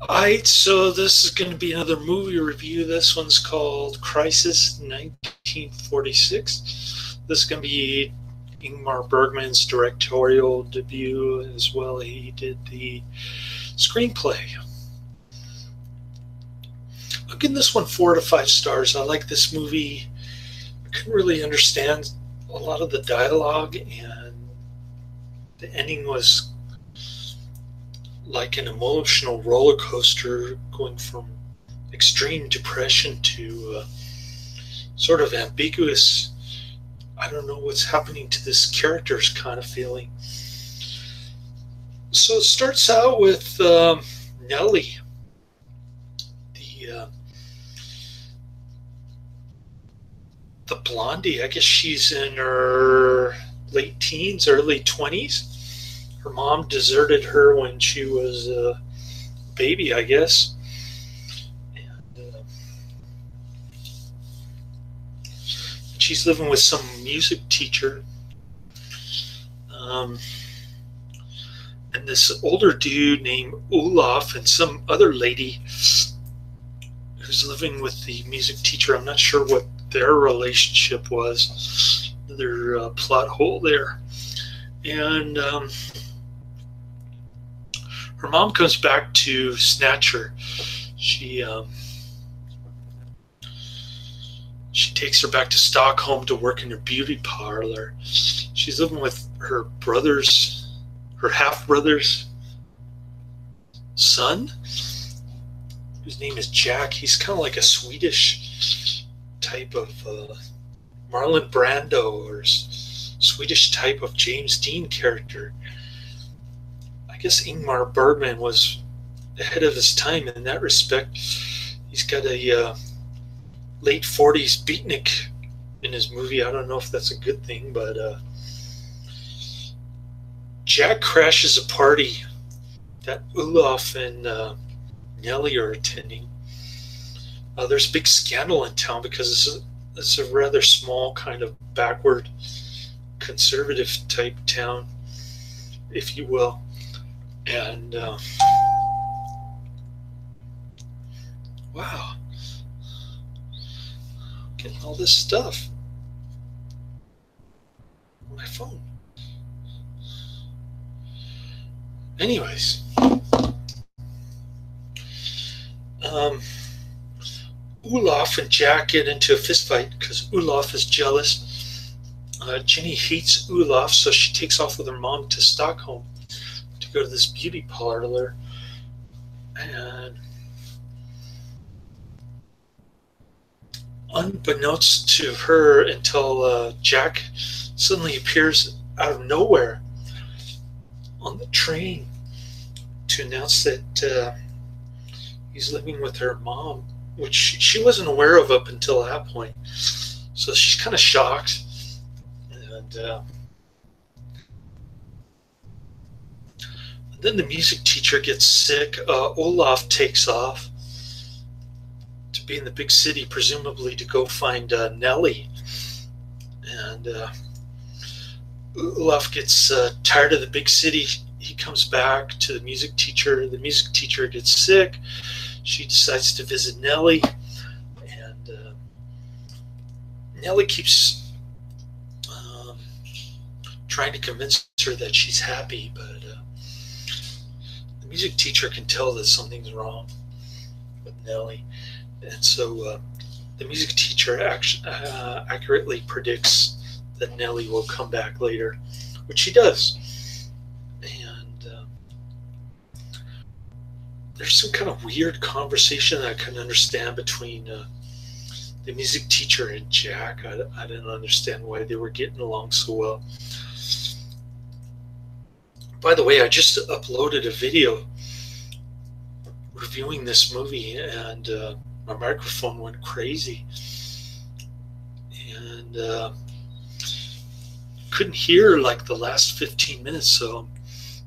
Alright, so this is going to be another movie review. This one's called Crisis 1946. This is going to be Ingmar Bergman's directorial debut as well. He did the screenplay. I'll give this one 4 to 5 stars. I like this movie. I couldn't really understand a lot of the dialogue, and the ending was like an emotional roller coaster going from extreme depression to sort of ambiguous, I don't know what's happening to this character's kind of feeling. So it starts out with Nellie, the the blondie. I guess she's in her late teens, early 20s. Her mom deserted her when she was a baby, I guess. And she's living with some music teacher. And this older dude named Olaf and some other lady who's living with the music teacher. I'm not sure what their relationship was. Another plot hole there. And her mom comes back to snatch her. She takes her back to Stockholm to work in her beauty parlor. She's living with her half-brother's son, whose name is Jack. He's kind of like a Swedish type of Marlon Brando or Swedish type of James Dean character. I guess Ingmar Bergman was ahead of his time in that respect. He's got a late 40s beatnik in his movie. I don't know if that's a good thing, but Jack crashes a party that Olaf and Nellie are attending. There's a big scandal in town because it's a rather small, kind of backward, conservative type town, if you will. And wow, getting all this stuff on my phone. Anyways, Olaf and Jack get into a fist fight because Olaf is jealous. Jenny hates Olaf, so she takes off with her mom to Stockholm to go to this beauty parlor. And unbeknownst to her, until Jack suddenly appears out of nowhere on the train to announce that he's living with her mom, which she wasn't aware of up until that point. So she's kind of shocked. And then the music teacher gets sick. Olaf takes off to be in the big city, presumably to go find Nellie. And Olaf gets tired of the big city. He comes back to the music teacher. The music teacher gets sick. She decides to visit Nellie. And Nellie keeps trying to convince her that she's happy, but the music teacher can tell that something's wrong with Nellie. And so the music teacher accurately predicts that Nellie will come back later, which she does. And there's some kind of weird conversation that I couldn't understand between the music teacher and Jack. I didn't understand why they were getting along so well. By the way, I just uploaded a video reviewing this movie, and my microphone went crazy. And couldn't hear like the last 15 minutes, so I'm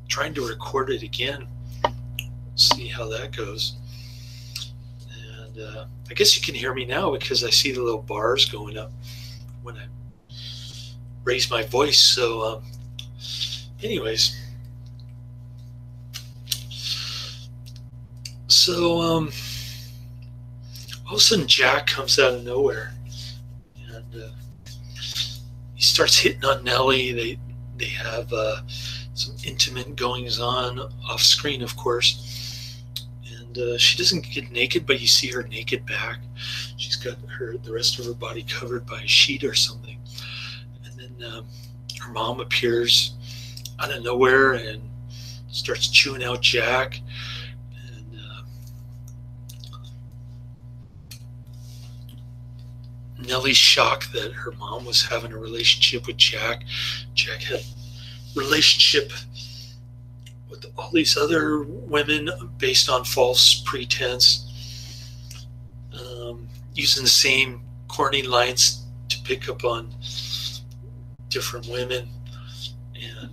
trying to record it again. See how that goes. And I guess you can hear me now because I see the little bars going up when I raise my voice. So anyways, So all of a sudden Jack comes out of nowhere, and he starts hitting on Nellie. They have some intimate goings on off screen, of course, and she doesn't get naked, but you see her naked back. She's got the rest of her body covered by a sheet or something, and then her mom appears out of nowhere and starts chewing out Jack. And Nellie's shocked that her mom was having a relationship with Jack. Jack had a relationship with all these other women based on false pretense, using the same corny lines to pick up on different women. And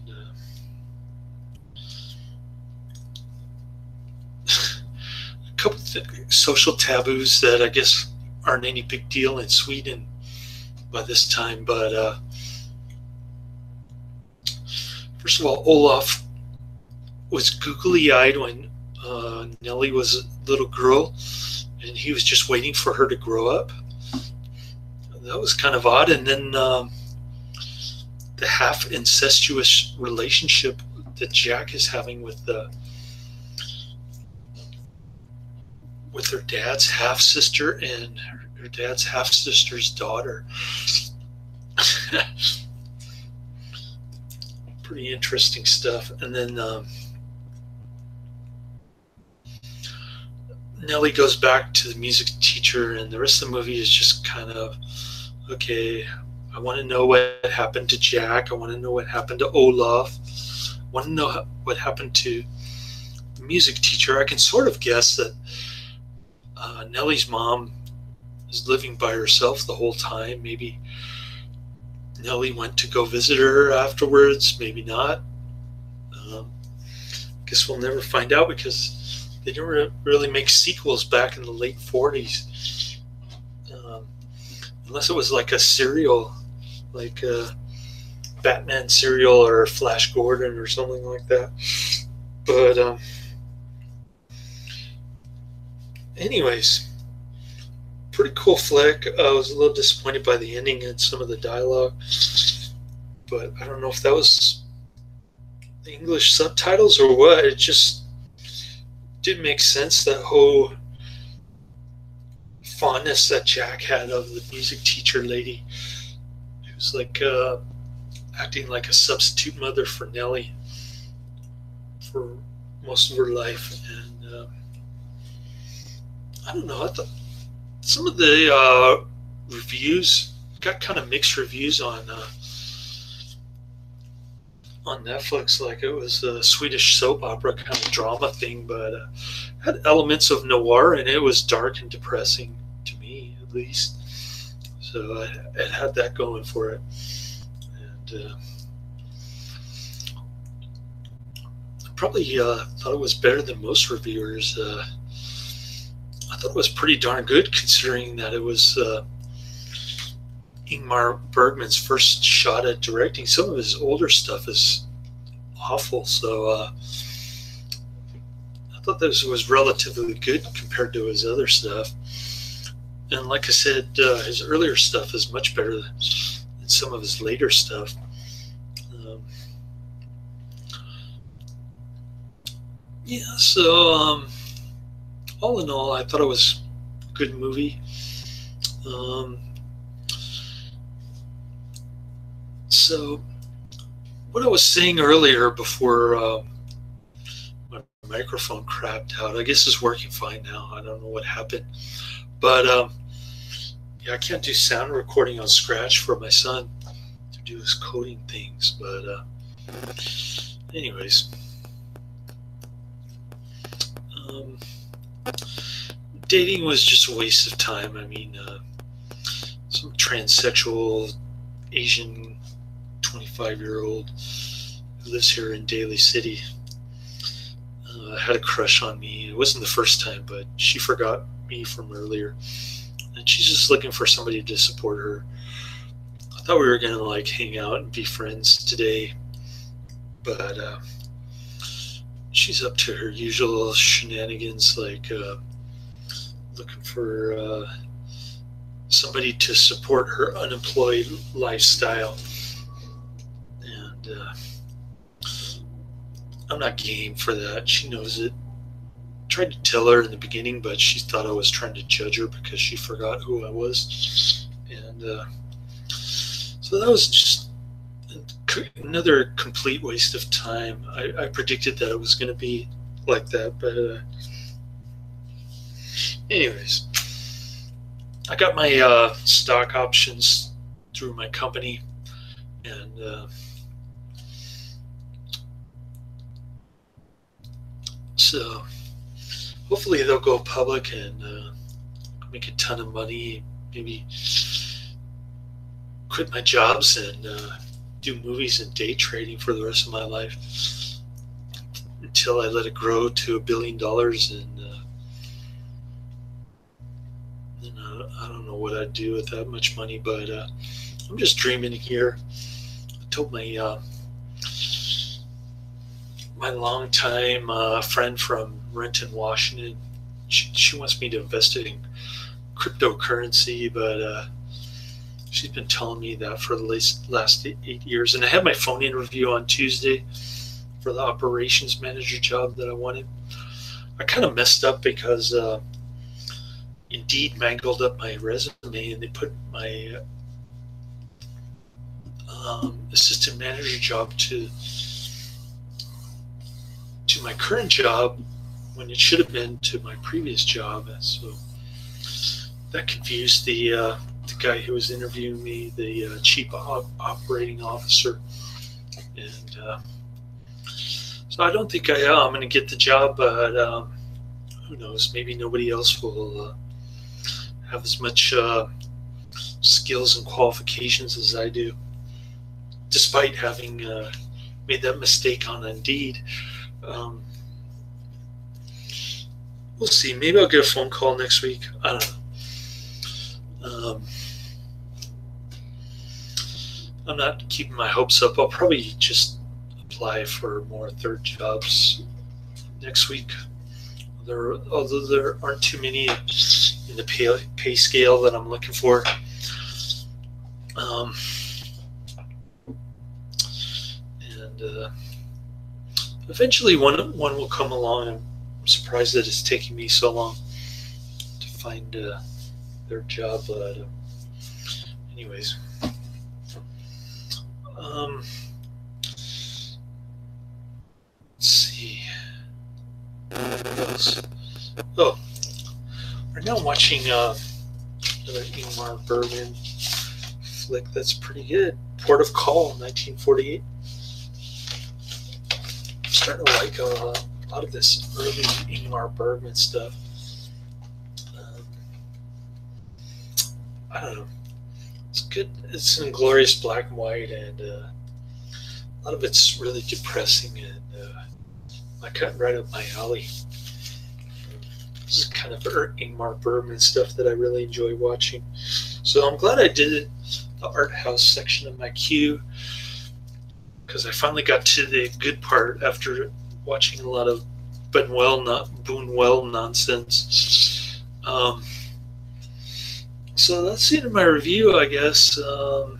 a couple of social taboos that I guess aren't any big deal in Sweden by this time. But first of all, Olaf was googly-eyed when Nellie was a little girl, and he was just waiting for her to grow up. That was kind of odd. And then the half incestuous relationship that Jack is having with her dad's half sister and her dad's half sister's daughter. Pretty interesting stuff. And then Nellie goes back to the music teacher, and the rest of the movie is just kind of, okay, I want to know what happened to Jack. I want to know what happened to Olaf. I want to know what happened to the music teacher. I can sort of guess that Nellie's mom is living by herself the whole time. Maybe Nellie went to go visit her afterwards, maybe not. Guess we'll never find out, because they didn't really make sequels back in the late 40s. Unless it was like a serial, like a Batman serial or Flash Gordon or something like that. But anyways, pretty cool flick. I was a little disappointed by the ending and some of the dialogue, but I don't know if that was the English subtitles or what. It just didn't make sense, that whole fondness that Jack had of the music teacher lady. It was like acting like a substitute mother for Nellie for most of her life. And I don't know, I thought some of the reviews got kind of mixed reviews on Netflix, like it was a Swedish soap opera kind of drama thing, but had elements of noir, and it was dark and depressing to me, at least. So it had that going for it. And I probably thought it was better than most reviewers. I thought it was pretty darn good, considering that it was Ingmar Bergman's first shot at directing. Some of his older stuff is awful, so I thought this was relatively good compared to his other stuff. And like I said, his earlier stuff is much better than some of his later stuff. Yeah, so all in all, I thought it was a good movie. So what I was saying earlier before my microphone crapped out, I guess it's working fine now. I don't know what happened. But yeah, I can't do sound recording on Scratch for my son to do his coding things. But anyways, dating was just a waste of time. I mean, some transsexual Asian 25-year-old who lives here in Daly City had a crush on me. It wasn't the first time, but she forgot me from earlier, and she's just looking for somebody to support her. I thought we were gonna like hang out and be friends today, but she's up to her usual shenanigans, like looking for somebody to support her unemployed lifestyle. And I'm not game for that. She knows it. Tried to tell her in the beginning, but she thought I was trying to judge her because she forgot who I was. And so that was just another complete waste of time. I predicted that it was going to be like that, but anyways, I got my stock options through my company, and so hopefully they'll go public and make a ton of money, maybe quit my jobs and do movies and day trading for the rest of my life until I let it grow to $1 billion. And then I don't know what I'd do with that much money, but I'm just dreaming here. I told my my longtime friend from Renton, Washington, she wants me to invest it in cryptocurrency, but she's been telling me that for the last 8 years. And I had my phone interview on Tuesday for the operations manager job that I wanted. I kind of messed up because Indeed mangled up my resume, and they put my assistant manager job to my current job when it should have been to my previous job. And so that confused the guy who was interviewing me, the chief operating officer. And so I don't think I'm going to get the job, but who knows? Maybe nobody else will have as much skills and qualifications as I do, despite having made that mistake on Indeed. We'll see. Maybe I'll get a phone call next week. I don't know. I'm not keeping my hopes up. I'll probably just apply for more third jobs next week. Although there aren't too many in the pay scale that I'm looking for. And eventually one will come along. I'm surprised that it's taking me so long to find their job. But anyways, let's see. What else? Oh, right now I'm watching another Ingmar Bergman flick that's pretty good. Port of Call, 1948. I'm starting to like a lot of this early Ingmar Bergman stuff. I don't know. It's good. It's in glorious black and white, and a lot of it's really depressing, and I cut right up my alley. This is kind of Ingmar Bergman stuff that I really enjoy watching. So I'm glad I did the art house section of my queue, because I finally got to the good part after watching a lot of Buñuel nonsense. So that's the end of my review, I guess. I'm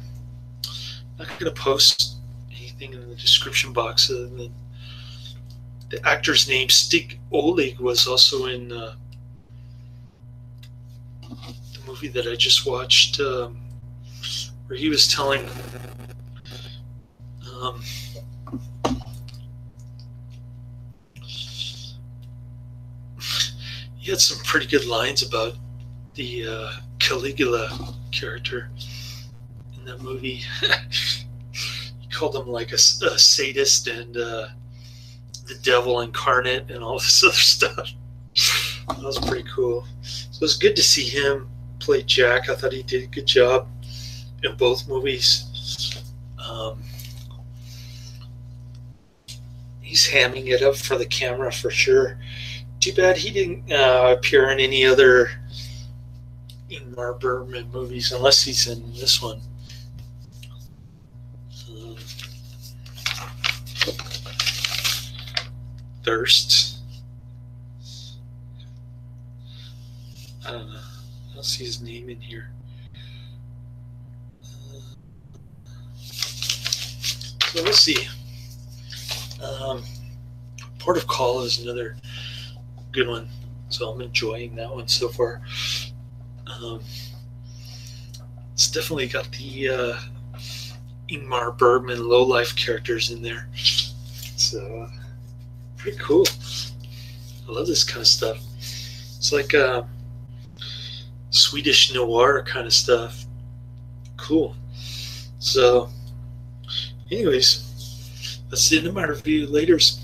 not going to post anything in the description box other than the actor's name, Stig Olin, was also in the movie that I just watched, where he was telling he had some pretty good lines about the Caligula character in that movie. He called him like a sadist and the devil incarnate and all this other stuff. That was pretty cool. So it was good to see him play Jack. I thought he did a good job in both movies. He's hamming it up for the camera for sure. Too bad he didn't appear in any other Ingmar Bergman movies, unless he's in this one. Thirst. I don't know. I don't see his name in here. So let's see. Port of Call is another good one. So I'm enjoying that one so far. It's definitely got the Ingmar Bergman low-life characters in there. So pretty cool. I love this kind of stuff. It's like Swedish noir kind of stuff. Cool. So anyways, that's the end of my review. Laters.